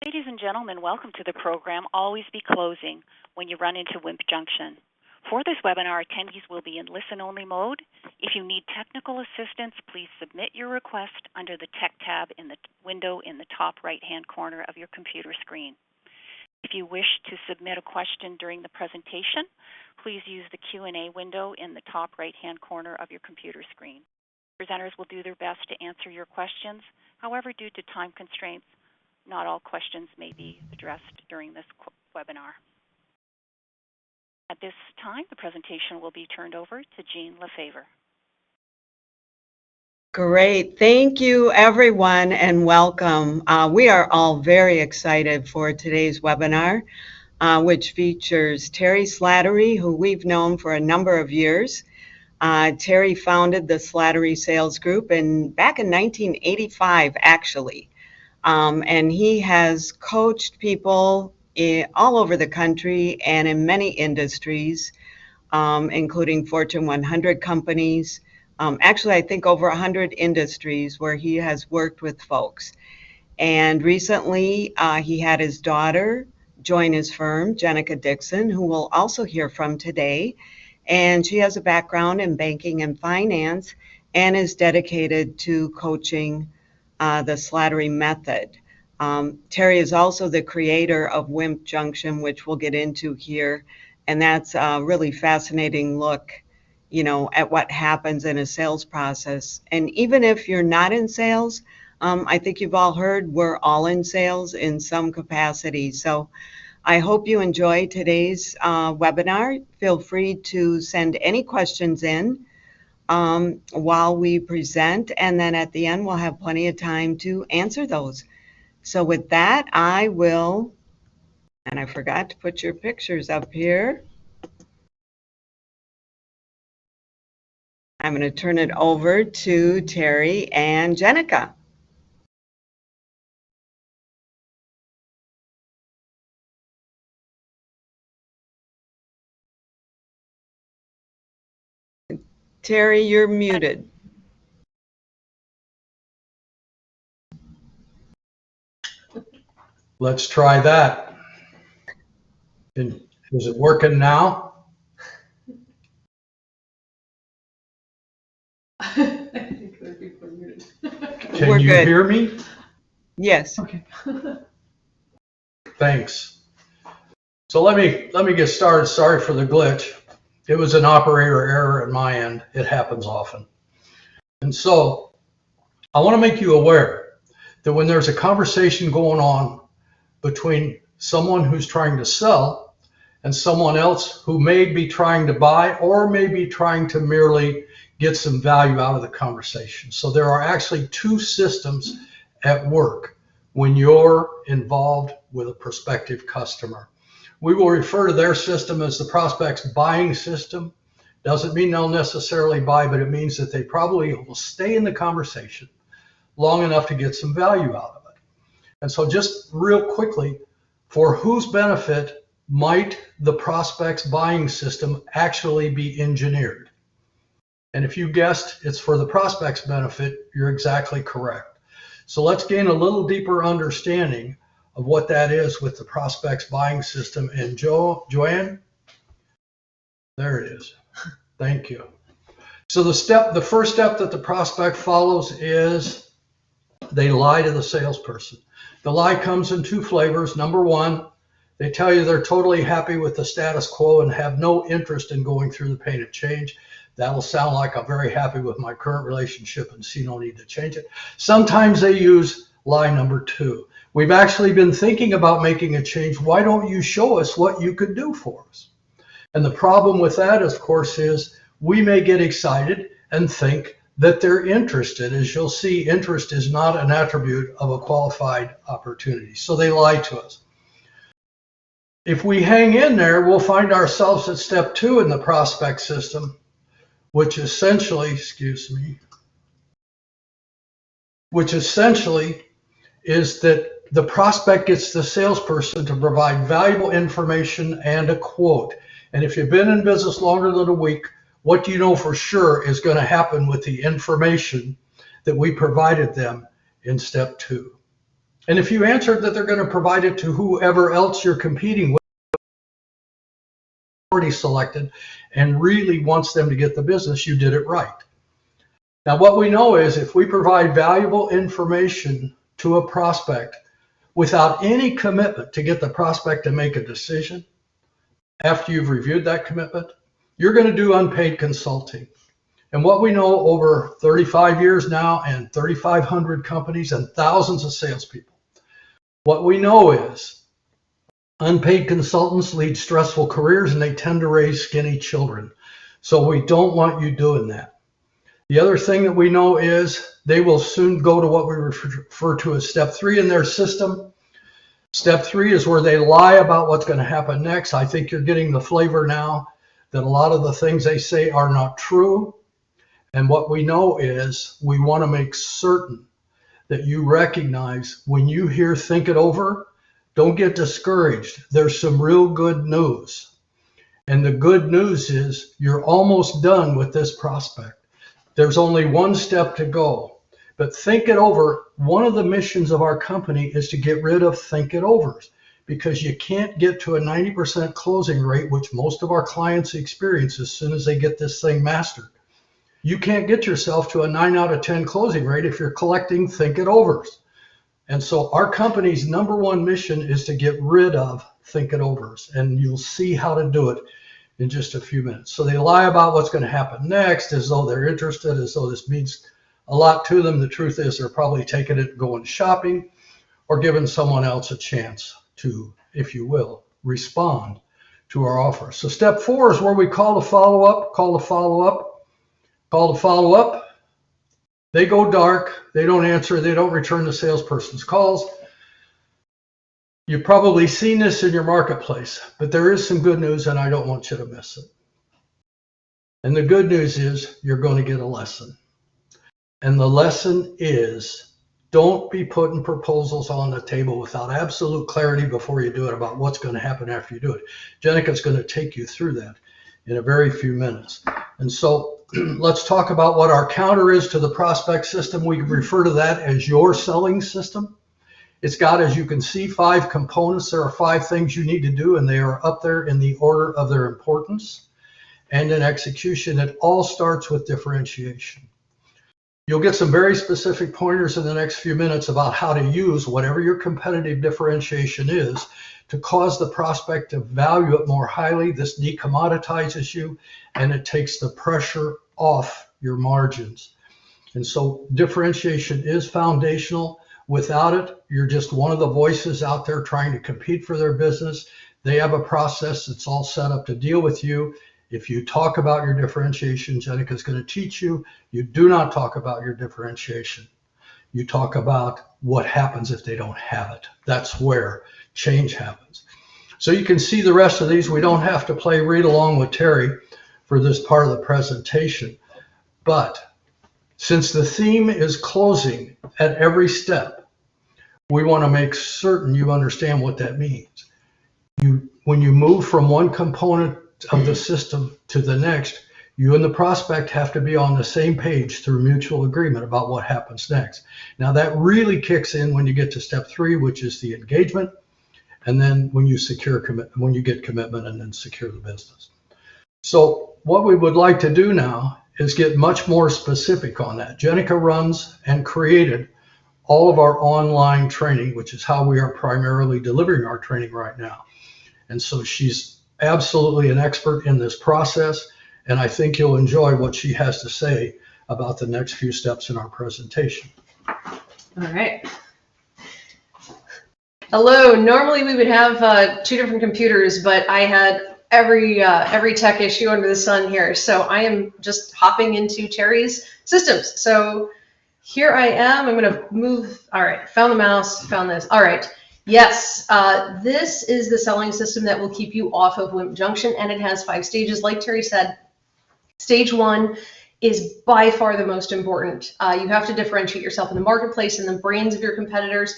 Ladies and gentlemen, welcome to the program Always Be Closing when you run into Wimp Junction. For this webinar, attendees will be in listen-only mode. If you need technical assistance, please submit your request under the Tech tab in the window in the top right-hand corner of your computer screen. If you wish to submit a question during the presentation, please use the Q&A window in the top right-hand corner of your computer screen. Presenters will do their best to answer your questions. However, due to time constraints, not all questions may be addressed during this webinar. At this time, the presentation will be turned over to Jean Lefevre. Great. Thank you, everyone, and welcome. We are all very excited for today's webinar, which features Terry Slattery, who we've known for a number of years. Terry founded the Slattery Sales Group back in 1985, actually. And he has coached people all over the country and in many industries, including Fortune 100 companies. Actually, I think over 100 industries where he has worked with folks. And recently, he had his daughter join his firm, Jenica Dixon, who we'll also hear from today. And she has a background in banking and finance and is dedicated to coaching the Slattery method. Terry is also the creator of Wimp Junction, which we'll get into here. And that's a really fascinating look, at what happens in a sales process. And even if you're not in sales, I think you've all heard we're all in sales in some capacity. So I hope you enjoy today's webinar. Feel free to send any questions in while we present, and then at the end we'll have plenty of time to answer those. So with that, I forgot to put your pictures up here. I'm going to turn it over to Terry and Jenica. Terry, you're muted. Let's try that. Is it working now? I think other people are muted. Can We're you good. hear me? Yes. Okay. Thanks. So let me get started. Sorry for the glitch. It was an operator error at my end. It happens often. And so I want to make you aware that when there's a conversation going on between someone who's trying to sell and someone else who may be trying to buy or may be trying to merely get some value out of the conversation. So there are actually two systems at work when you're involved with a prospective customer. We will refer to their system as the prospect's buying system. Doesn't mean they'll necessarily buy, but it means that they probably will stay in the conversation long enough to get some value out of it. And so just real quickly, for whose benefit might the prospect's buying system actually be engineered? And if you guessed it's for the prospect's benefit, you're exactly correct. So let's gain a little deeper understanding of what that is with the prospect's buying system. And Joanne, there it is. Thank you. So the first step that the prospect follows is they lie to the salesperson. The lie comes in two flavors. Number one, they tell you they're totally happy with the status quo and have no interest in going through the pain of change. That'll sound like I'm very happy with my current relationship and see no need to change it. Sometimes they use lie number two. We've actually been thinking about making a change. Why don't you show us what you could do for us? And the problem with that, of course, is we may get excited and think that they're interested. As you'll see, interest is not an attribute of a qualified opportunity. So they lie to us. If we hang in there, we'll find ourselves at step two in the prospect system, which essentially, is that the prospect gets the salesperson to provide valuable information and a quote. And if you've been in business longer than a week, what do you know for sure is going to happen with the information that we provided them in step two? And if you answered that they're going to provide it to whoever else you're competing with, already selected, and really wants them to get the business, you did it right. Now, what we know is if we provide valuable information to a prospect without any commitment to get the prospect to make a decision after you've reviewed that commitment, you're going to do unpaid consulting. And what we know over 35 years now and 3,500 companies and thousands of salespeople, what we know is unpaid consultants lead stressful careers and they tend to raise skinny children. So we don't want you doing that. The other thing that we know is they will soon go to what we refer to as step 3 in their system. Step 3 is where they lie about what's going to happen next. I think you're getting the flavor now that a lot of the things they say are not true. And what we know is we want to make certain that you recognize when you hear think it over, don't get discouraged. There's some real good news. And the good news is you're almost done with this prospect. There's only one step to go, but think it over. One of the missions of our company is to get rid of think it overs, because you can't get to a 90% closing rate, which most of our clients experience as soon as they get this thing mastered. You can't get yourself to a 9 out of 10 closing rate if you're collecting think it overs. And so our company's number one mission is to get rid of think it overs, and you'll see how to do it in just a few minutes. So they lie about what's going to happen next as though they're interested, as though this means a lot to them. The truth is they're probably taking it and going shopping or giving someone else a chance to, if you will, respond to our offer. So step 4 is where we call to follow up, call to follow up, call to follow up. They go dark, they don't answer, they don't return the salesperson's calls. You've probably seen this in your marketplace, but there is some good news and I don't want you to miss it. And the good news is you're going to get a lesson. And the lesson is don't be putting proposals on the table without absolute clarity before you do it about what's going to happen after you do it. Jenica's going to take you through that in a very few minutes. And so let's talk about what our counter is to the prospect system. We refer to that as your selling system. It's got, as you can see, 5 components. There are 5 things you need to do, and they are up there in the order of their importance. And in execution, it all starts with differentiation. You'll get some very specific pointers in the next few minutes about how to use whatever your competitive differentiation is to cause the prospect to value it more highly. This decommoditizes you, and it takes the pressure off your margins. And so differentiation is foundational. Without it, you're just one of the voices out there trying to compete for their business. They have a process that's all set up to deal with you. If you talk about your differentiation, Jenica's going to teach you. You do not talk about your differentiation. You talk about what happens if they don't have it. That's where change happens. So you can see the rest of these. We don't have to play read along with Terry for this part of the presentation. But since the theme is closing at every step, we want to make certain you understand what that means. When you move from one component of the system to the next, you and the prospect have to be on the same page through mutual agreement about what happens next. Now that really kicks in when you get to step 3, which is the engagement, and then when you get commitment and then secure the business. So what we would like to do now is get much more specific on that. Jenica runs and created all of our online training, which is how we are primarily delivering our training right now. And so she's absolutely an expert in this process, and I think you'll enjoy what she has to say about the next few steps in our presentation. All right. Hello. Normally we would have 2 different computers, but I had every tech issue under the sun here, so I am just hopping into Terry's systems. So here I am. I'm going to move. All right. Found the mouse. Found this. All right. Yes. This is the selling system that will keep you off of Wimp Junction, and it has 5 stages. Like Terry said, stage 1 is by far the most important. You have to differentiate yourself in the marketplace, in the brains of your competitors,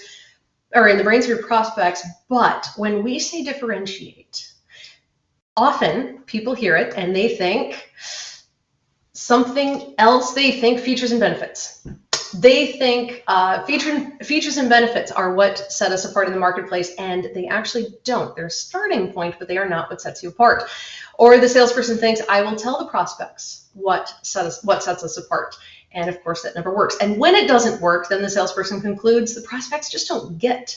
or in the brains of your prospects. But when we say differentiate, often people hear it and they think something else. They think features and benefits. They think features and benefits are what set us apart in the marketplace, and they actually don't. They're a starting point, but they are not what sets you apart. Or the salesperson thinks, I will tell the prospects what sets us apart. And of course, that never works. And when it doesn't work, then the salesperson concludes the prospects just don't get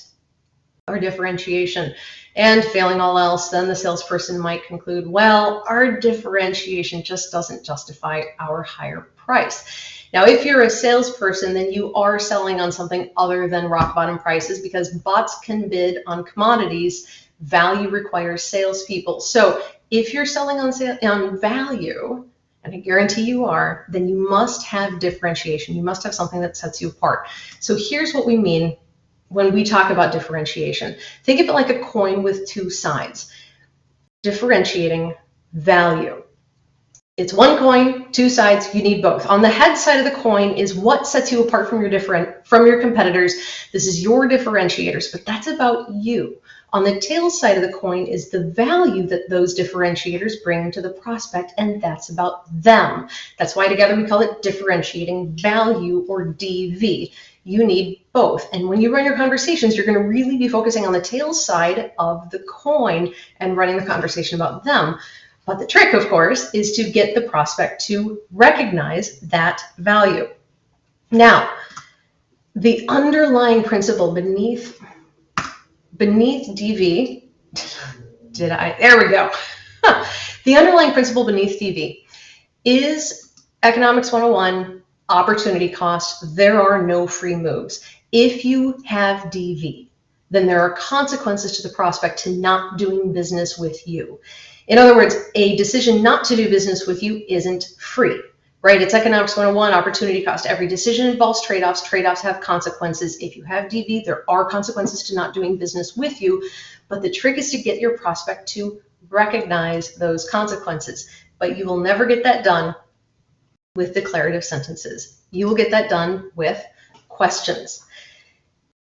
our differentiation. And failing all else, then the salesperson might conclude, well, our differentiation just doesn't justify our higher price. Now, if you're a salesperson, then you are selling on something other than rock bottom prices, because bots can bid on commodities. Value requires salespeople. So if you're selling on value, and I guarantee you are, then you must have differentiation. You must have something that sets you apart. So here's what we mean when we talk about differentiation. Think of it like a coin with two sides. Differentiating value. It's one coin, two sides, you need both. On the head side of the coin is what sets you apart from your competitors. This is your differentiators, but that's about you. On the tail side of the coin is the value that those differentiators bring to the prospect, and that's about them. That's why together we call it differentiating value, or DV. You need both. And when you run your conversations, you're going to really be focusing on the tail side of the coin and running the conversation about them. But the trick, of course, is to get the prospect to recognize that value. Now, the underlying principle beneath DV, there we go. The underlying principle beneath DV is Economics 101, opportunity cost. There are no free moves. If you have DV, then there are consequences to the prospect to not doing business with you. In other words, a decision not to do business with you isn't free, right? It's Economics 101, opportunity cost. Every decision involves trade-offs. Trade-offs have consequences. If you have DV, there are consequences to not doing business with you, but the trick is to get your prospect to recognize those consequences. But you will never get that done with declarative sentences. You will get that done with questions.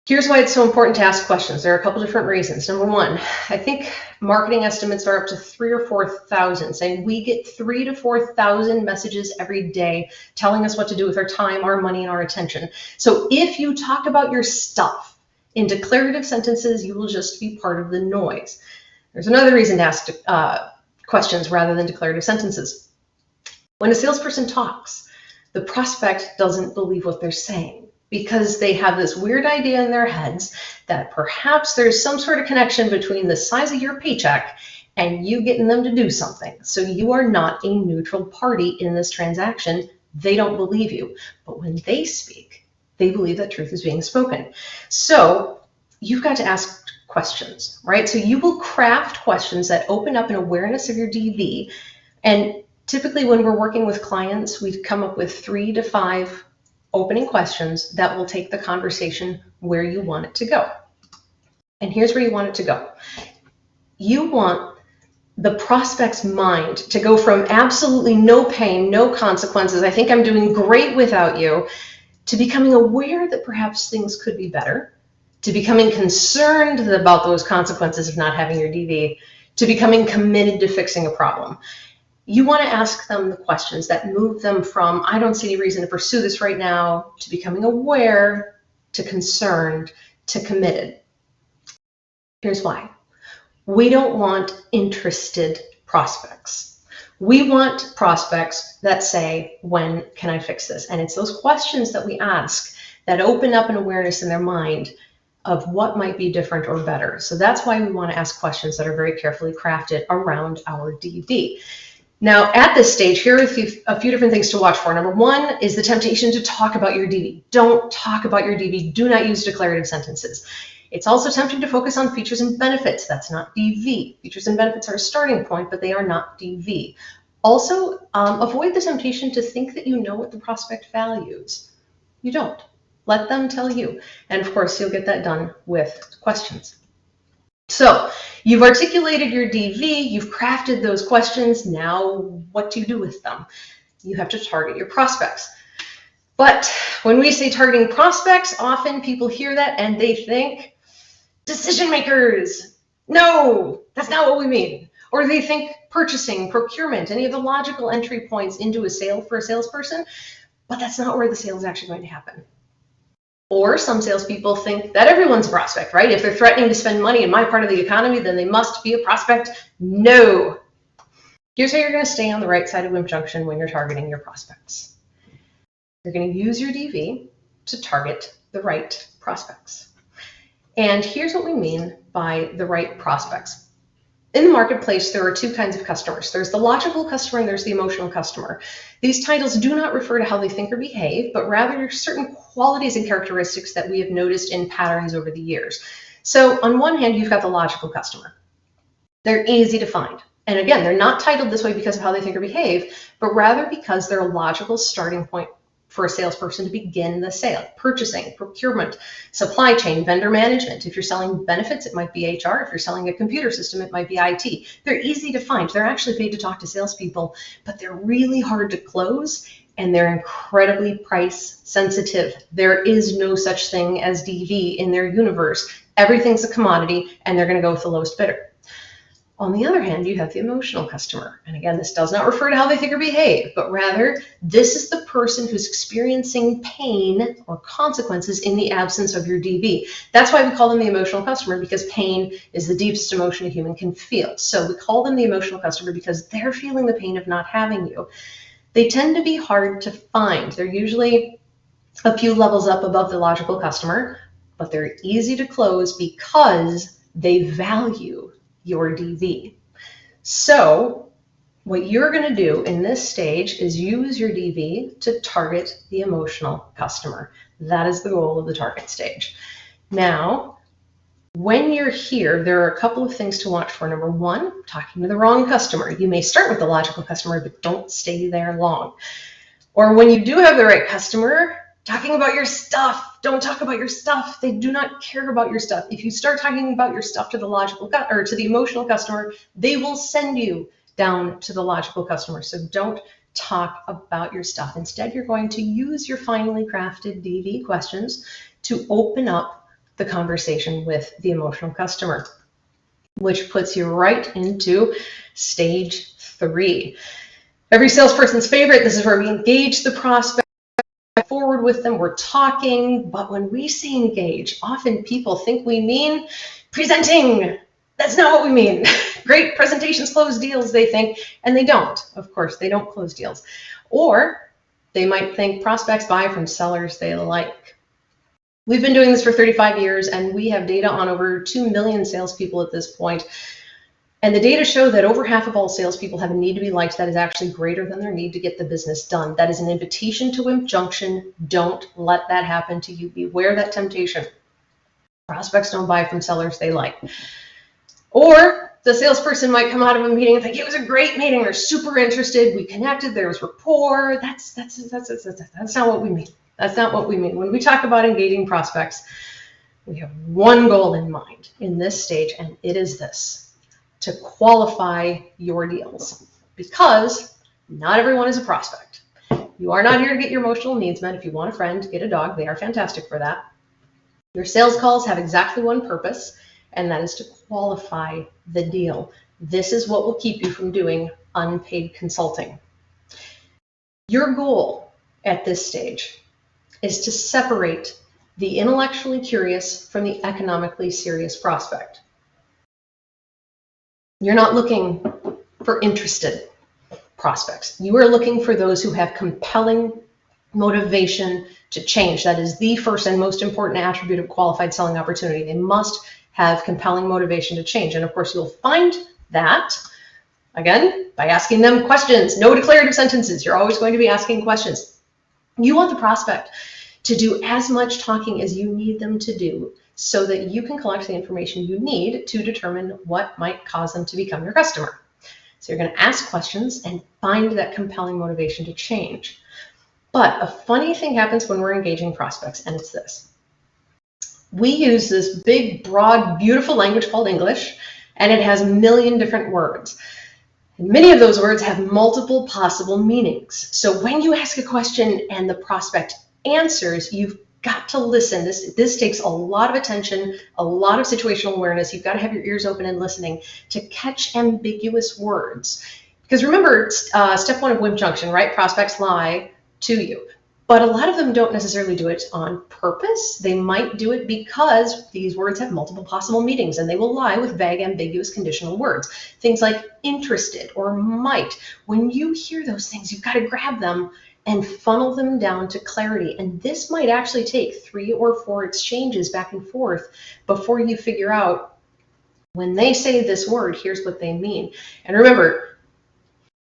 Here's why it's so important to ask questions. There are a couple different reasons. Number one, I think marketing estimates are up to 3,000 or 4,000, saying we get 3,000 to 4,000 messages every day telling us what to do with our time, our money, and our attention. So if you talk about your stuff in declarative sentences, you will just be part of the noise. There's another reason to ask questions rather than declarative sentences. When a salesperson talks, the prospect doesn't believe what they're saying, because they have this weird idea in their heads that perhaps there's some sort of connection between the size of your paycheck and you getting them to do something. So you are not a neutral party in this transaction. They don't believe you. But when they speak, they believe that truth is being spoken. So you've got to ask questions, right? So you will craft questions that open up an awareness of your DV. And typically when we're working with clients, we come up with 3 to 5 opening questions that will take the conversation where you want it to go. And here's where you want it to go. You want the prospect's mind to go from absolutely no pain, no consequences, I think I'm doing great without you, to becoming aware that perhaps things could be better, to becoming concerned about those consequences of not having your DV, to becoming committed to fixing a problem. You want to ask them the questions that move them from, I don't see any reason to pursue this right now, to becoming aware, to concerned, to committed. Here's why. We don't want interested prospects. We want prospects that say, when can I fix this? And it's those questions that we ask that open up an awareness in their mind of what might be different or better. So that's why we want to ask questions that are very carefully crafted around our DV. Now, at this stage, here are a few different things to watch for. Number one is the temptation to talk about your DV. Don't talk about your DV. Do not use declarative sentences. It's also tempting to focus on features and benefits. That's not DV. Features and benefits are a starting point, but they are not DV. Also, avoid the temptation to think that you know what the prospect values. You don't. Let them tell you. And of course, you'll get that done with questions. So you've articulated your DV, you've crafted those questions. Now, what do you do with them? You have to target your prospects. But when we say targeting prospects, often people hear that and they think decision makers. No, that's not what we mean. Or they think purchasing, procurement, any of the logical entry points into a sale for a salesperson, but that's not where the sale is actually going to happen. Or some salespeople think that everyone's a prospect, right? If they're threatening to spend money in my part of the economy, then they must be a prospect. No. Here's how you're going to stay on the right side of Wimp Junction when you're targeting your prospects. You're going to use your DV to target the right prospects. And here's what we mean by the right prospects. In the marketplace, there are two kinds of customers. There's the logical customer and there's the emotional customer. These titles do not refer to how they think or behave, but rather certain qualities and characteristics that we have noticed in patterns over the years. So on one hand, you've got the logical customer. They're easy to find. And again, they're not titled this way because of how they think or behave, but rather because they're a logical starting point for a salesperson to begin the sale. Purchasing, procurement, supply chain, vendor management. If you're selling benefits, it might be HR. If you're selling a computer system, it might be IT. They're easy to find. They're actually paid to talk to salespeople, but they're really hard to close, and they're incredibly price sensitive. There is no such thing as DV in their universe. Everything's a commodity, and they're going to go with the lowest bidder. On the other hand, you have the emotional customer. And again, this does not refer to how they think or behave, but rather this is the person who's experiencing pain or consequences in the absence of your DV. That's why we call them the emotional customer, because pain is the deepest emotion a human can feel. So we call them the emotional customer because they're feeling the pain of not having you. They tend to be hard to find. They're usually a few levels up above the logical customer, but they're easy to close because they value your DV. So what you're going to do in this stage is use your DV to target the emotional customer. That is the goal of the target stage. Now, when you're here, there are a couple of things to watch for. Number one, talking to the wrong customer. You may start with the logical customer, but don't stay there long. Or when you do have the right customer, talking about your stuff. Don't talk about your stuff. They do not care about your stuff. If you start talking about your stuff to the logical or to the emotional customer, they will send you down to the logical customer. So don't talk about your stuff. Instead, you're going to use your finely crafted DV questions to open up the conversation with the emotional customer, which puts you right into stage 3. Every salesperson's favorite. This is where we engage the prospect. Forward with them, we're talking, but when we say engage, often people think we mean presenting. That's not what we mean. Great presentations close deals, they think, and they don't. Of course, they don't close deals. Or they might think prospects buy from sellers they like. We've been doing this for 35 years, and we have data on over 2 million salespeople at this point. And the data show that over half of all salespeople have a need to be liked that is actually greater than their need to get the business done. That is an invitation to Wimp Junction. Don't let that happen to you. Beware that temptation. Prospects don't buy from sellers they like. Or the salesperson might come out of a meeting and think, it was a great meeting. They're super interested. We connected. There was rapport. That's not what we mean. That's not what we mean. When we talk about engaging prospects, we have one goal in mind in this stage, and it is this: to qualify your deals, because not everyone is a prospect. You are not here to get your emotional needs met. If you want a friend, get a dog. They are fantastic for that. Your sales calls have exactly one purpose, and that is to qualify the deal. This is what will keep you from doing unpaid consulting. Your goal at this stage is to separate the intellectually curious from the economically serious prospect. You're not looking for interested prospects. You are looking for those who have compelling motivation to change. That is the first and most important attribute of qualified selling opportunity. They must have compelling motivation to change. And of course, you'll find that, again, by asking them questions. No declarative sentences. You're always going to be asking questions. You want the prospect to do as much talking as you need them to do, so that you can collect the information you need to determine what might cause them to become your customer. So you're going to ask questions and find that compelling motivation to change. But a funny thing happens when we're engaging prospects, and it's this. We use this big, broad, beautiful language called English, and it has a million different words. And many of those words have multiple possible meanings. So when you ask a question and the prospect answers, you've got to listen. This takes a lot of attention, a lot of situational awareness. You've got to have your ears open and listening to catch ambiguous words. Because remember, step 1 of Wimp Junction, right? Prospects lie to you. But a lot of them don't necessarily do it on purpose. They might do it because these words have multiple possible meanings, and they will lie with vague, ambiguous conditional words. Things like interested or might. When you hear those things, you've got to grab them and funnel them down to clarity. And this might actually take 3 or 4 exchanges back and forth before you figure out, when they say this word, here's what they mean. And remember,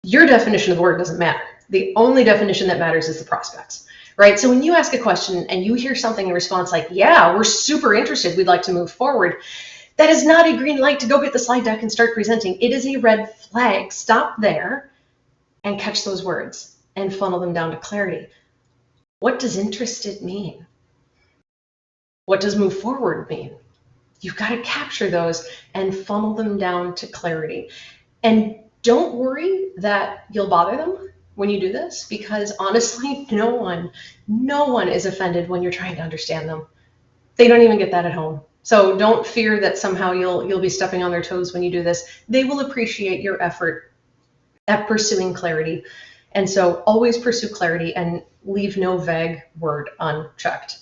your definition of the word doesn't matter. The only definition that matters is the prospect's, right? So when you ask a question and you hear something in response like, yeah, we're super interested, we'd like to move forward, that is not a green light to go get the slide deck and start presenting. It is a red flag. Stop there and catch those words and funnel them down to clarity. What does interested mean? What does move forward mean? You've got to capture those and funnel them down to clarity. And don't worry that you'll bother them when you do this, because honestly, no one is offended when you're trying to understand them. They don't even get that at home. So don't fear that somehow you'll be stepping on their toes when you do this. They will appreciate your effort at pursuing clarity. And so always pursue clarity and leave no vague word unchecked.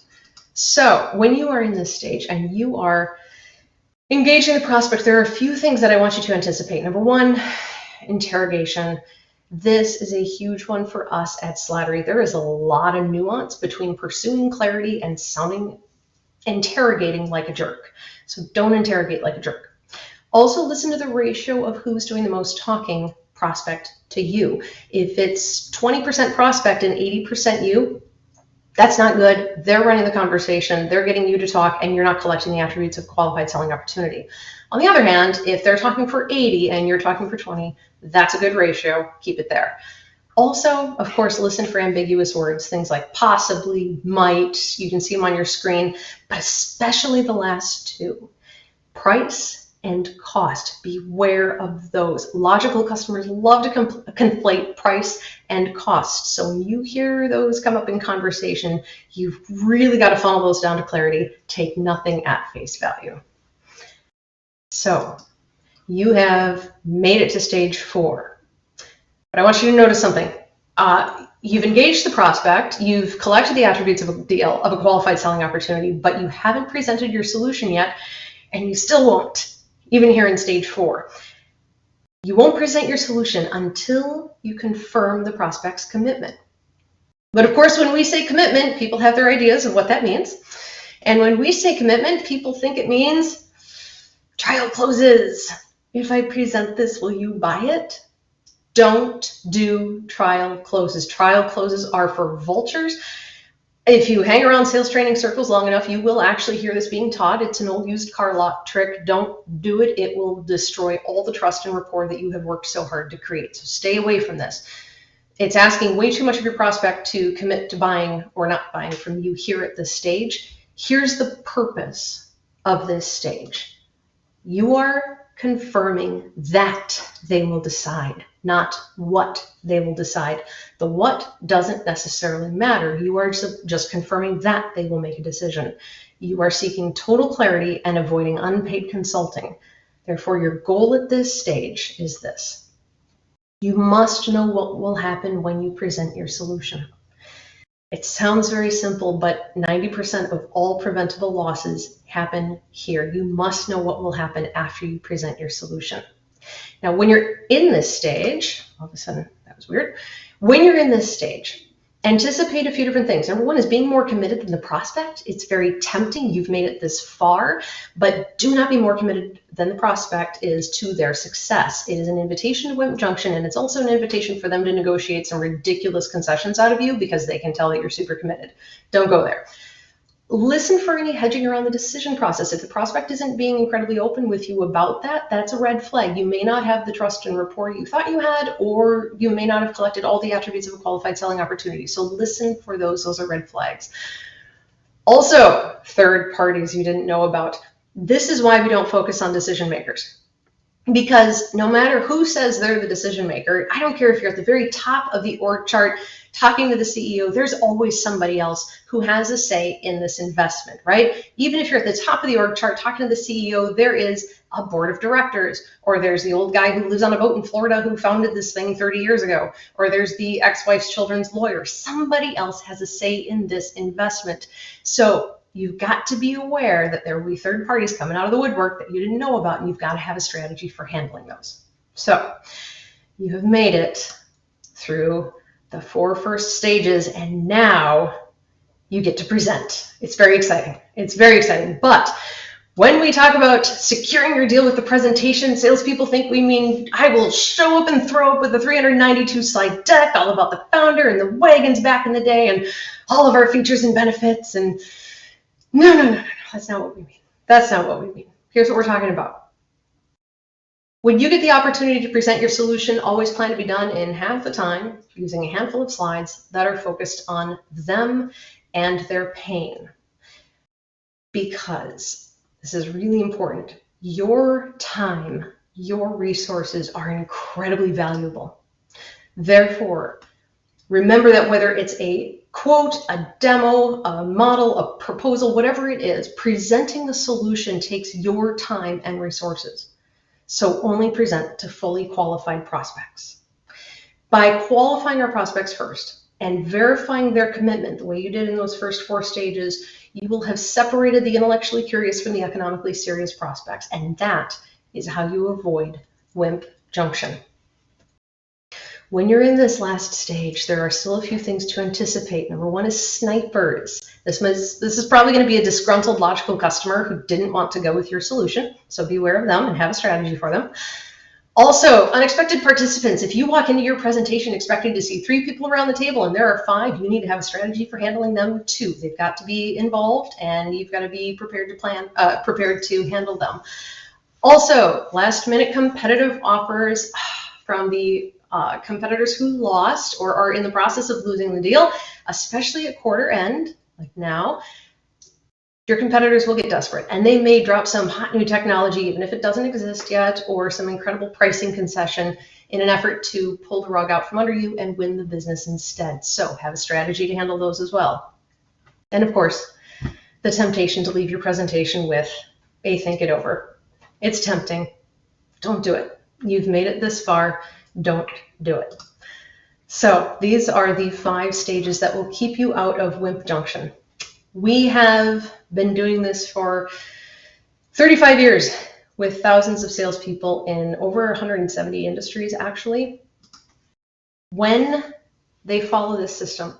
So when you are in this stage and you are engaging the prospect, there are a few things that I want you to anticipate. Number one, interrogation. This is a huge one for us at Slattery. There is a lot of nuance between pursuing clarity and interrogating like a jerk. So don't interrogate like a jerk. Also listen to the ratio of who's doing the most talking, prospect to you. If it's 20% prospect and 80% you, that's not good. They're running the conversation. They're getting you to talk, and you're not collecting the attributes of qualified selling opportunity. On the other hand, if they're talking for 80 and you're talking for 20, that's a good ratio. Keep it there. Also, of course, listen for ambiguous words, things like possibly, might. You can see them on your screen, but especially the last two. Price and cost. Beware of those. Logical customers love to conflate price and cost. So when you hear those come up in conversation, you've really got to funnel those down to clarity. Take nothing at face value. So you have made it to stage 4. But I want you to notice something. You've engaged the prospect, you've collected the attributes of a deal, of a qualified selling opportunity, but you haven't presented your solution yet, and you still won't, even here in stage 4. You won't present your solution until you confirm the prospect's commitment. But of course, when we say commitment, people have their ideas of what that means. And when we say commitment, people think it means trial closes. If I present this, will you buy it? Don't do trial closes. Trial closes are for vultures. If you hang around sales training circles long enough, you will actually hear this being taught. It's an old used car lot trick. Don't do it. It will destroy all the trust and rapport that you have worked so hard to create. So stay away from this. It's asking way too much of your prospect to commit to buying or not buying from you here at this stage. Here's the purpose of this stage. You are confirming that they will decide, not what they will decide. The what doesn't necessarily matter. You are just confirming that they will make a decision. You are seeking total clarity and avoiding unpaid consulting. Therefore, your goal at this stage is this. You must know what will happen when you present your solution. It sounds very simple, but 90% of all preventable losses happen here. You must know what will happen after you present your solution. Now, when you're in this stage, all of a sudden, that was weird. When you're in this stage, anticipate a few different things. Number one is being more committed than the prospect. It's very tempting. You've made it this far, but do not be more committed than the prospect is to their success. It is an invitation to Wimp Junction, and it's also an invitation for them to negotiate some ridiculous concessions out of you because they can tell that you're super committed. Don't go there. Listen for any hedging around the decision process. If the prospect isn't being incredibly open with you about that, that's a red flag. You may not have the trust and rapport you thought you had, or you may not have collected all the attributes of a qualified selling opportunity. So listen for those. Those are red flags. Also, third parties you didn't know about. This is why we don't focus on decision makers. Because no matter who says they're the decision maker, I don't care if you're at the very top of the org chart talking to the CEO, there's always somebody else who has a say in this investment, right? Even if you're at the top of the org chart talking to the CEO, there is a board of directors, or there's the old guy who lives on a boat in Florida who founded this thing 30 years ago, or there's the ex-wife's children's lawyer. Somebody else has a say in this investment. So you've got to be aware that there will be third parties coming out of the woodwork that you didn't know about, and you've got to have a strategy for handling those. So you have made it through the 4 first stages, and now you get to present. It's very exciting. It's very exciting. But when we talk about securing your deal with the presentation, salespeople think we mean I will show up and throw up with a 392 slide deck all about the founder and the wagons back in the day and all of our features and benefits. And no. That's not what we mean. That's not what we mean. Here's what we're talking about. When you get the opportunity to present your solution, always plan to be done in half the time using a handful of slides that are focused on them and their pain. Because this is really important. Your time, your resources are incredibly valuable. Therefore, remember that whether it's a quote, a demo, a model, a proposal, whatever it is, presenting the solution takes your time and resources. So only present to fully qualified prospects. By qualifying our prospects first and verifying their commitment the way you did in those first 4 stages, you will have separated the intellectually curious from the economically serious prospects. And that is how you avoid Wimp Junction. When you're in this last stage, there are still a few things to anticipate. Number 1 is snipers. This is probably going to be a disgruntled logical customer who didn't want to go with your solution. So beware of them and have a strategy for them. Also, unexpected participants. If you walk into your presentation expecting to see 3 people around the table and there are 5, you need to have a strategy for handling them too. They've got to be involved and you've got to be prepared to handle them. Also, last minute competitive offers from the competitors who lost or are in the process of losing the deal, especially at quarter end, like now. Your competitors will get desperate and they may drop some hot new technology, even if it doesn't exist yet, or some incredible pricing concession in an effort to pull the rug out from under you and win the business instead. So have a strategy to handle those as well. And of course, the temptation to leave your presentation with a think it over. It's tempting. Don't do it. You've made it this far. Don't do it. So these are the 5 stages that will keep you out of Wimp Junction. We have been doing this for 35 years with thousands of salespeople in over 170 industries, actually. When they follow this system,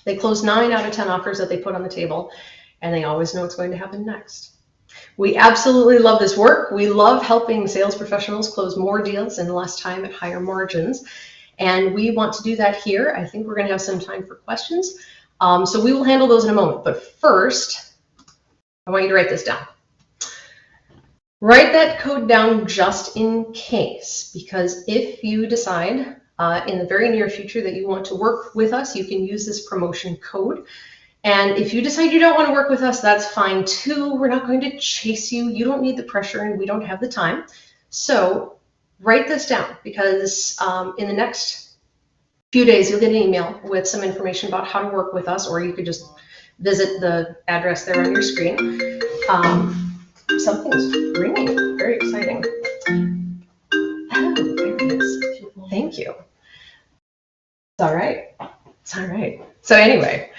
they close 9 out of 10 offers that they put on the table, and they always know what's going to happen next. We absolutely love this work. We love helping sales professionals close more deals in less time at higher margins. And we want to do that here. I think we're going to have some time for questions. So we will handle those in a moment. But first, I want you to write this down. Write that code down just in case, because if you decide in the very near future that you want to work with us, you can use this promotion code. And if you decide you don't want to work with us, that's fine too. We're not going to chase you. You don't need the pressure and we don't have the time. So write this down, because in the next few days, you'll get an email with some information about how to work with us, or you could just visit the address there on your screen. Something's ringing, very exciting. Oh, there it is. Thank you. It's all right. It's all right. So anyway,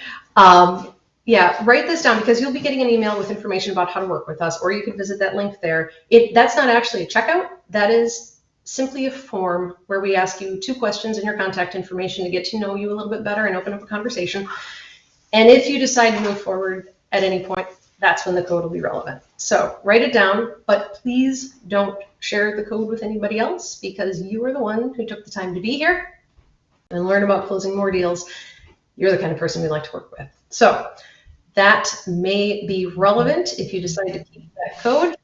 yeah, write this down, because you'll be getting an email with information about how to work with us, or you could visit that link there. That's not actually a checkout. That is simply a form where we ask you 2 questions and your contact information to get to know you a little bit better and open up a conversation. And if you decide to move forward at any point, that's when the code will be relevant. So write it down, but please don't share the code with anybody else, because you are the one who took the time to be here and learn about closing more deals. You're the kind of person we like to work with. So that may be relevant if you decide to keep that code.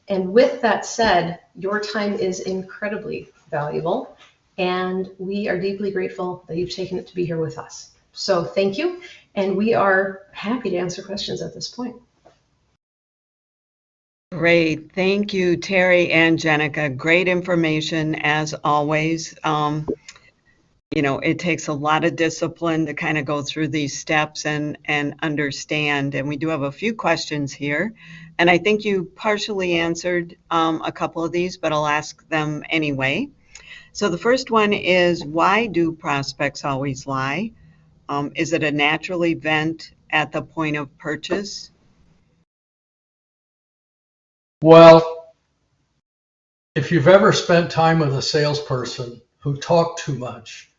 And with that said, your time is incredibly valuable, and we are deeply grateful that you've taken it to be here with us. So thank you, and we are happy to answer questions at this point. Great. Thank you, Terry and Jenica. Great information as always. It takes a lot of discipline to kind of go through these steps and understand. And we do have a few questions here. And I think you partially answered a couple of these, but I'll ask them anyway. So the first one is, why do prospects always lie? Is it a natural event at the point of purchase? Well, if you've ever spent time with a salesperson who talked too much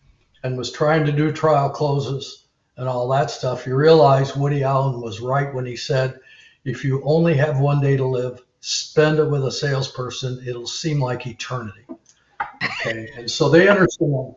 and was trying to do trial closes and all that stuff, you realize Woody Allen was right when he said, if you only have one day to live, spend it with a salesperson. It'll seem like eternity. Okay. And so they understand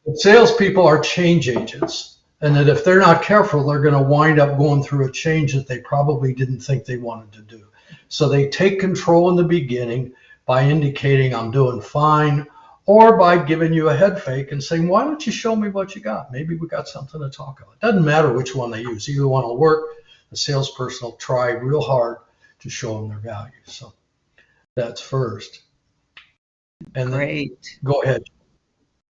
that salespeople are change agents, and that if they're not careful, they're going to wind up going through a change that they probably didn't think they wanted to do. So they take control in the beginning by indicating I'm doing fine, or by giving you a head fake and saying, why don't you show me what you got? Maybe we got something to talk about. It doesn't matter which one they use. Either one will work. The salesperson will try real hard to show them their value. So that's first. And Great. Then, go ahead.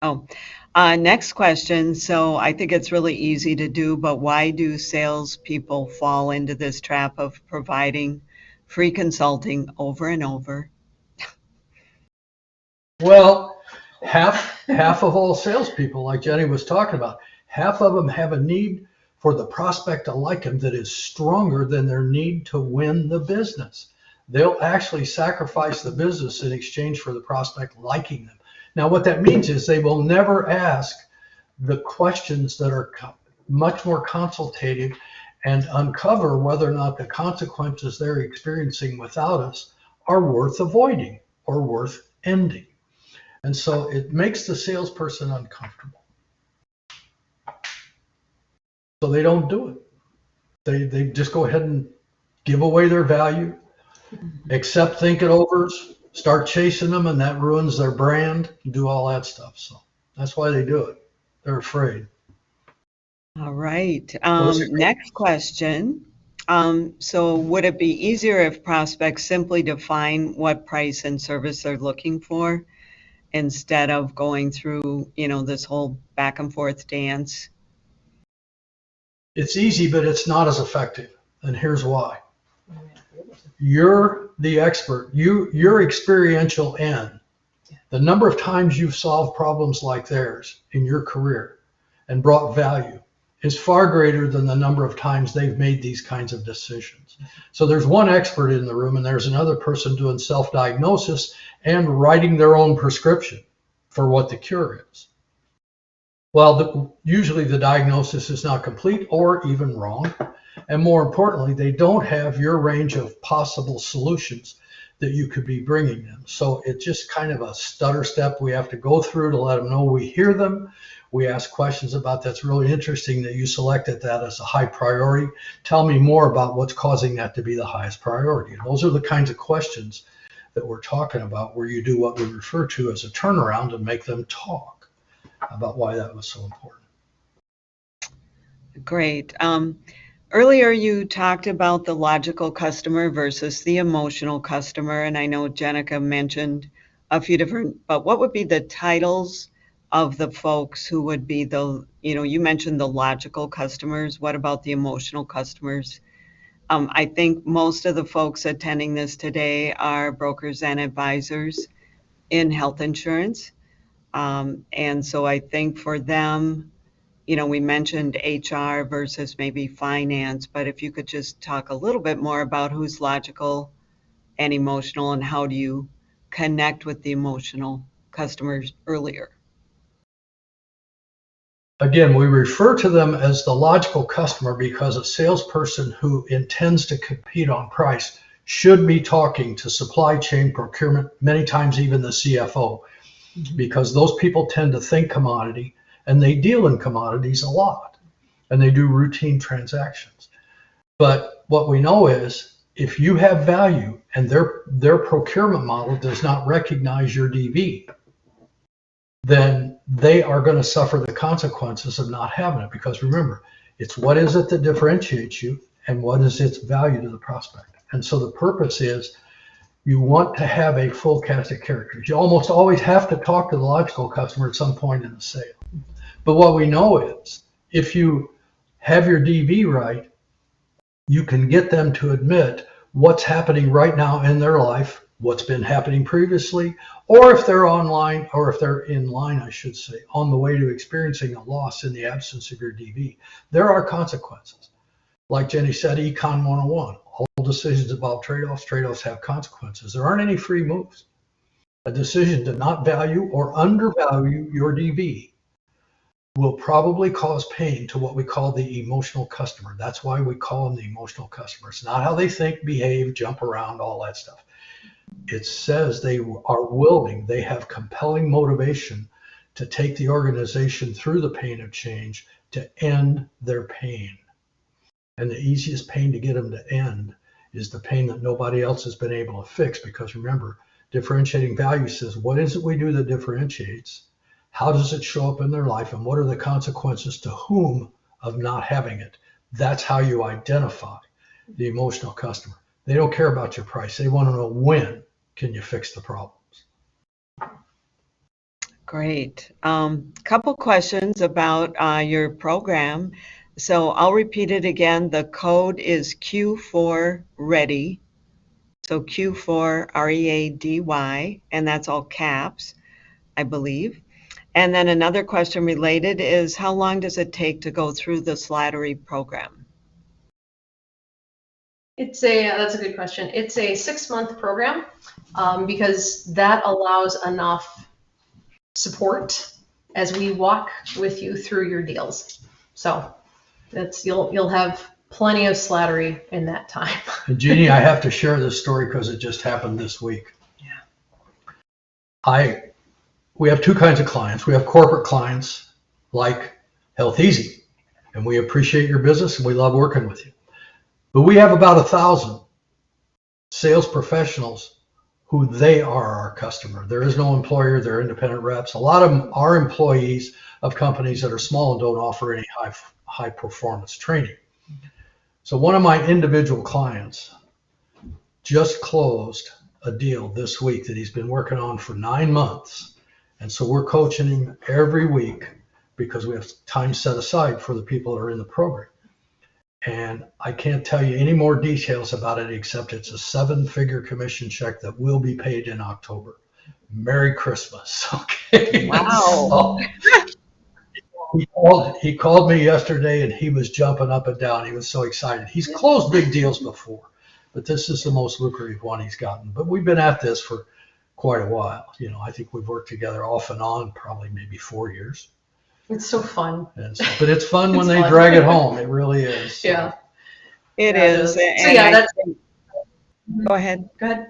Oh, next question. So I think it's really easy to do, but why do salespeople fall into this trap of providing free consulting over and over? Well, half of all salespeople, like Jenny was talking about, half of them have a need for the prospect to like them that is stronger than their need to win the business. They'll actually sacrifice the business in exchange for the prospect liking them. Now, what that means is they will never ask the questions that are much more consultative and uncover whether or not the consequences they're experiencing without us are worth avoiding or worth ending. And so it makes the salesperson uncomfortable. So they don't do it. They just go ahead and give away their value, accept thinking overs, start chasing them, and that ruins their brand, do all that stuff. So that's why they do it. They're afraid. All right. Next question. So would it be easier if prospects simply define what price and service they're looking for instead of going through, this whole back and forth dance? It's easy, but it's not as effective. And here's why. You're the expert. Your experiential end, the number of times you've solved problems like theirs in your career and brought value, is far greater than the number of times they've made these kinds of decisions. So there's one expert in the room, and there's another person doing self-diagnosis and writing their own prescription for what the cure is. Well, usually the diagnosis is not complete or even wrong. And more importantly, they don't have your range of possible solutions that you could be bringing them. So it's just kind of a stutter step we have to go through to let them know we hear them. We ask questions about, that's really interesting that you selected that as a high priority. Tell me more about what's causing that to be the highest priority. And those are the kinds of questions that we're talking about, where you do what we refer to as a turnaround and make them talk about why that was so important. Great. Earlier you talked about the logical customer versus the emotional customer, and I know Jenica mentioned a few different, but what would be the titles of the folks who would be you mentioned the logical customers. What about the emotional customers? I think most of the folks attending this today are brokers and advisors in health insurance. And so I think for them, we mentioned HR versus maybe finance, but if you could just talk a little bit more about who's logical and emotional and how do you connect with the emotional customers earlier? Again, we refer to them as the logical customer because a salesperson who intends to compete on price should be talking to supply chain, procurement, many times even the CFO, because those people tend to think commodity and they deal in commodities a lot and they do routine transactions. But what we know is if you have value and their procurement model does not recognize your DV, then they are going to suffer the consequences of not having it. Because remember, it's what is it that differentiates you and what is its value to the prospect. And so the purpose is You want to have a full cast of characters. You almost always have to talk to the logical customer at some point in the sale. But what we know is if you have your DV right, you can get them to admit what's happening right now in their life, what's been happening previously, or if they're online, or if they're in line, I should say, on the way to experiencing a loss in the absence of your DV. There are consequences. Like Jenny said, Econ 101, all decisions about trade-offs. Trade-offs have consequences. There aren't any free moves. A decision to not value or undervalue your DV will probably cause pain to what we call the emotional customer. That's why we call them the emotional customer. It's not how they think, behave, jump around, all that stuff. It says they are willing, they have compelling motivation to take the organization through the pain of change to end their pain. And the easiest pain to get them to end is the pain that nobody else has been able to fix. Because remember, differentiating value says, what is it we do that differentiates? How does it show up in their life? And what are the consequences to whom of not having it? That's how you identify the emotional customer. They don't care about your price. They want to know, when can you fix the problems? Great. Couple questions about your program. So I'll repeat it again. The code is Q4 READY. So Q4 READY, and that's all caps, I believe. And then another question related is, how long does it take to go through the Slattery program? That's a good question. It's a 6-month program because that allows enough support as we walk with you through your deals. So you'll have plenty of Slattery in that time. And Jeannie, I have to share this story because it just happened this week. Yeah. We have two kinds of clients. We have corporate clients like Health Easy, and we appreciate your business and we love working with you. But we have about 1,000 sales professionals who they are our customer. There is no employer, they're independent reps. A lot of them are employees of companies that are small and don't offer any high performance training. So one of my individual clients just closed a deal this week that he's been working on for 9 months. And so we're coaching him every week because we have time set aside for the people that are in the program. And I can't tell you any more details about it except it's a 7-figure commission check that will be paid in October. Merry Christmas. Okay. Wow. So he called me yesterday and he was jumping up and down. He was so excited. He's closed big deals before, but this is the most lucrative one he's gotten. But we've been at this for quite a while. I think we've worked together off and on probably maybe 4 years. It's so fun. But it's fun when they drag it home. It really is. So. Yeah. It is. So yeah, Go ahead. Go ahead.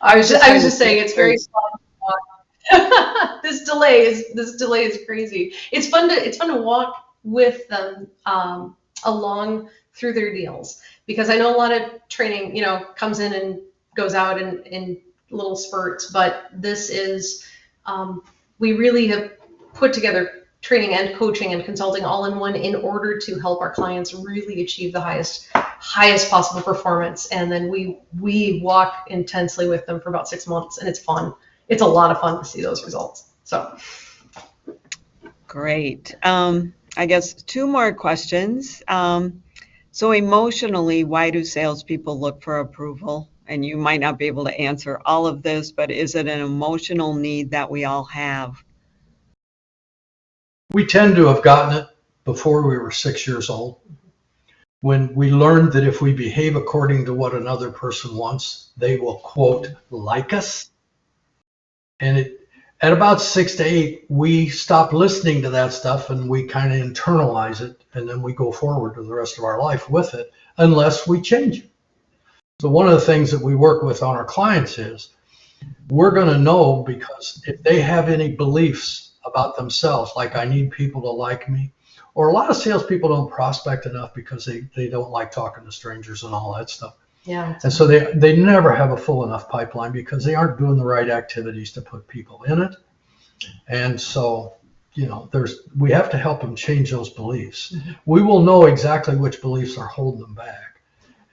I was just saying it's very fun. This delay is crazy. It's fun to walk with them along through their deals, because I know a lot of training, comes in and goes out in little spurts, but this is we really have put together training and coaching and consulting all in one in order to help our clients really achieve the highest possible performance. And then we walk intensely with them for about 6 months, and it's fun. It's a lot of fun to see those results. So great. I guess 2 more questions. So emotionally, why do salespeople look for approval? And you might not be able to answer all of this, but is it an emotional need that we all have? We tend to have gotten it before we were 6 years old, when we learned that if we behave according to what another person wants, they will, quote, like us. And at about 6 to 8, we stop listening to that stuff and we kind of internalize it, and then we go forward to the rest of our life with it unless we change it. So one of the things that we work with on our clients is we're going to know, because if they have any beliefs about themselves, like I need people to like me, or a lot of salespeople don't prospect enough because they don't like talking to strangers and all that stuff. yeah. And so they never have a full enough pipeline because they aren't doing the right activities to put people in it. And so, we have to help them change those beliefs. Mm-hmm. We will know exactly which beliefs are holding them back.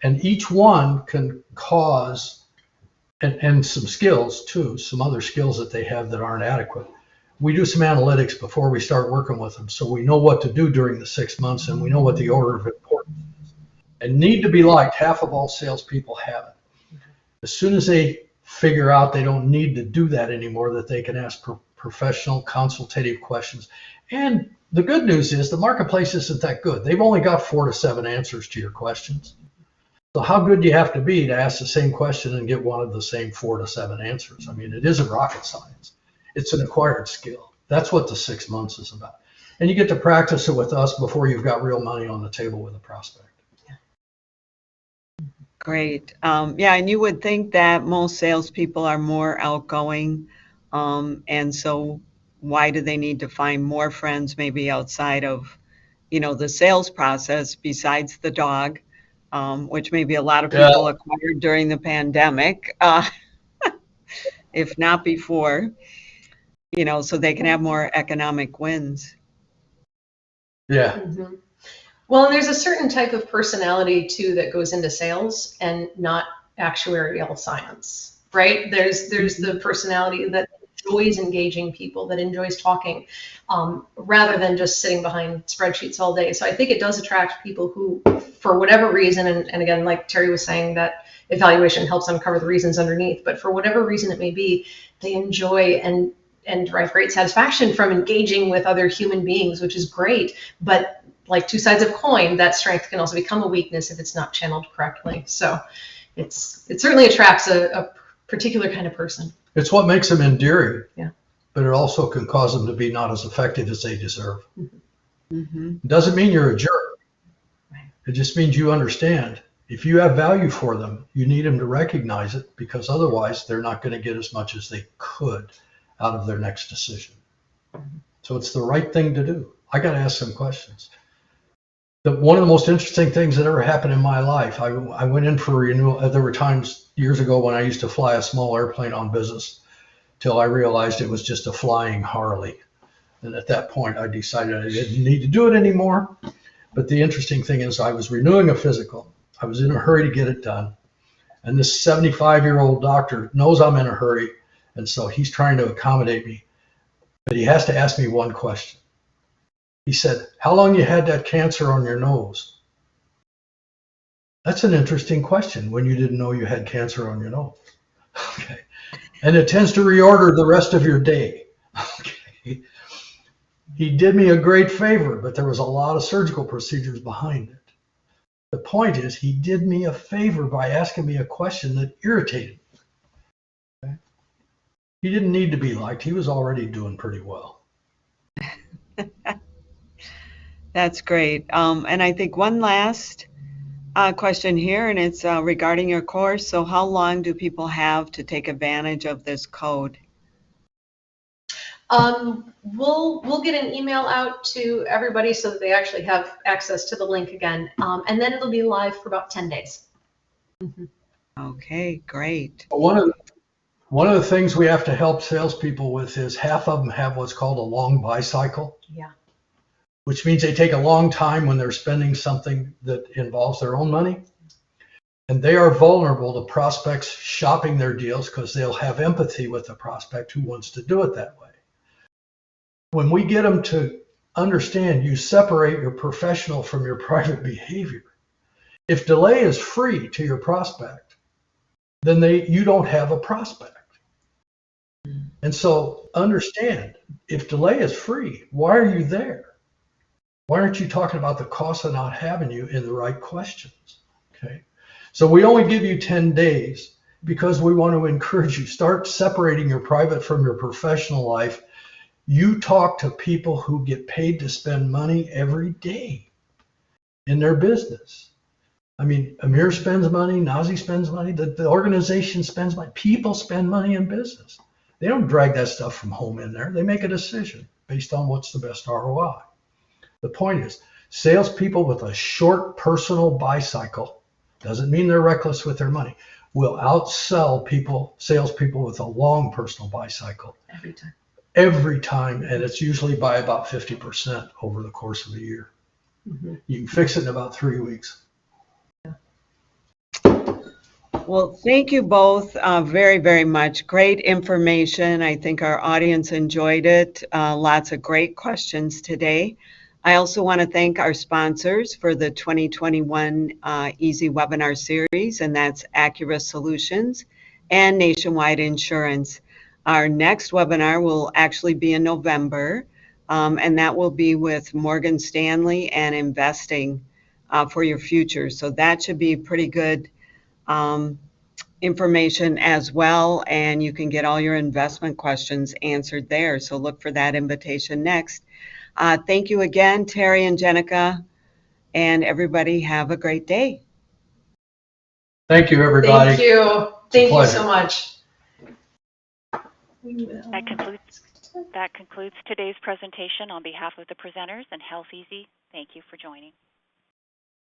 And each one can cause and some skills too, some other skills that they have that aren't adequate. We do some analytics before we start working with them, so we know what to do during the 6 months, and we know what the order of importance is. And need to be liked, half of all salespeople have it. As soon as they figure out they don't need to do that anymore, that they can ask professional consultative questions. And the good news is the marketplace isn't that good. They've only got 4 to 7 answers to your questions. So how good do you have to be to ask the same question and get one of the same 4 to 7 answers? I mean, it isn't rocket science. It's an acquired skill. That's what the 6 months is about. And you get to practice it with us before you've got real money on the table with a prospect. Great. Yeah, and you would think that most salespeople are more outgoing. And so why do they need to find more friends maybe outside of, the sales process besides the dog, which maybe a lot of people acquired during the pandemic, if not before, so they can have more economic wins. Yeah. Mm-hmm. Well, and there's a certain type of personality too that goes into sales and not actuarial science, right? There's the personality that enjoys engaging people, that enjoys talking, rather than just sitting behind spreadsheets all day. So I think it does attract people who, for whatever reason, and again, like Terry was saying, that evaluation helps uncover the reasons underneath, but for whatever reason it may be, they enjoy and derive great satisfaction from engaging with other human beings, which is great. But like two sides of a coin, that strength can also become a weakness if it's not channeled correctly. So it certainly attracts a particular kind of person. It's what makes them endearing. Yeah. But it also can cause them to be not as effective as they deserve. Mm-hmm. It doesn't mean you're a jerk. Right. It just means you understand. If you have value for them, you need them to recognize it, because otherwise they're not going to get as much as they could out of their next decision. So it's the right thing to do. I got to ask some questions. One of the most interesting things that ever happened in my life, I went in for renewal. There were times years ago when I used to fly a small airplane on business till I realized it was just a flying Harley. And at that point, I decided I didn't need to do it anymore. But the interesting thing is I was renewing a physical. I was in a hurry to get it done. And this 75-year-old doctor knows I'm in a hurry. And so he's trying to accommodate me. But he has to ask me one question. He said, "How long you had that cancer on your nose?" That's an interesting question when you didn't know you had cancer on your nose. Okay. And it tends to reorder the rest of your day. Okay. He did me a great favor, but there was a lot of surgical procedures behind it. The point is, he did me a favor by asking me a question that irritated me. Okay. He didn't need to be liked. He was already doing pretty well. That's great. And I think one last question here, and it's regarding your course. So how long do people have to take advantage of this code? We'll get an email out to everybody so that they actually have access to the link again. And then it'll be live for about 10 days. Mm-hmm. Okay, great. One of the things we have to help salespeople with is half of them have what's called a long buy cycle. Yeah. Which means they take a long time when they're spending something that involves their own money. And they are vulnerable to prospects shopping their deals because they'll have empathy with the prospect who wants to do it that way. When we get them to understand you separate your professional from your private behavior, if delay is free to your prospect, then you don't have a prospect. And so understand, if delay is free, why are you there? Why aren't you talking about the cost of not having you in the right questions? Okay. So we only give you 10 days because we want to encourage you. Start separating your private from your professional life. You talk to people who get paid to spend money every day in their business. I mean, Amir spends money, Nazi spends money, the organization spends money. People spend money in business. They don't drag that stuff from home in there. They make a decision based on what's the best ROI. The point is, salespeople with a short personal buy cycle, doesn't mean they're reckless with their money, will outsell salespeople with a long personal buy cycle. Every time, and it's usually by about 50% over the course of a year. Mm-hmm. You can fix it in about 3 weeks. Well, Well, thank you both very, very much. Great information. I think our audience enjoyed it. Lots of great questions today. I also want to thank our sponsors for the 2021 Easy Webinar Series, and that's Acura Solutions and Nationwide Insurance. Our next webinar will actually be in November, and that will be with Morgan Stanley and investing for your future. So that should be pretty good information as well, and you can get all your investment questions answered there. So look for that invitation next. Thank you again, Terry and Jenica, and everybody have a great day. Thank you, everybody. Thank you. Thank you so much. That concludes today's presentation. On behalf of the presenters and Health Easy, thank you for joining.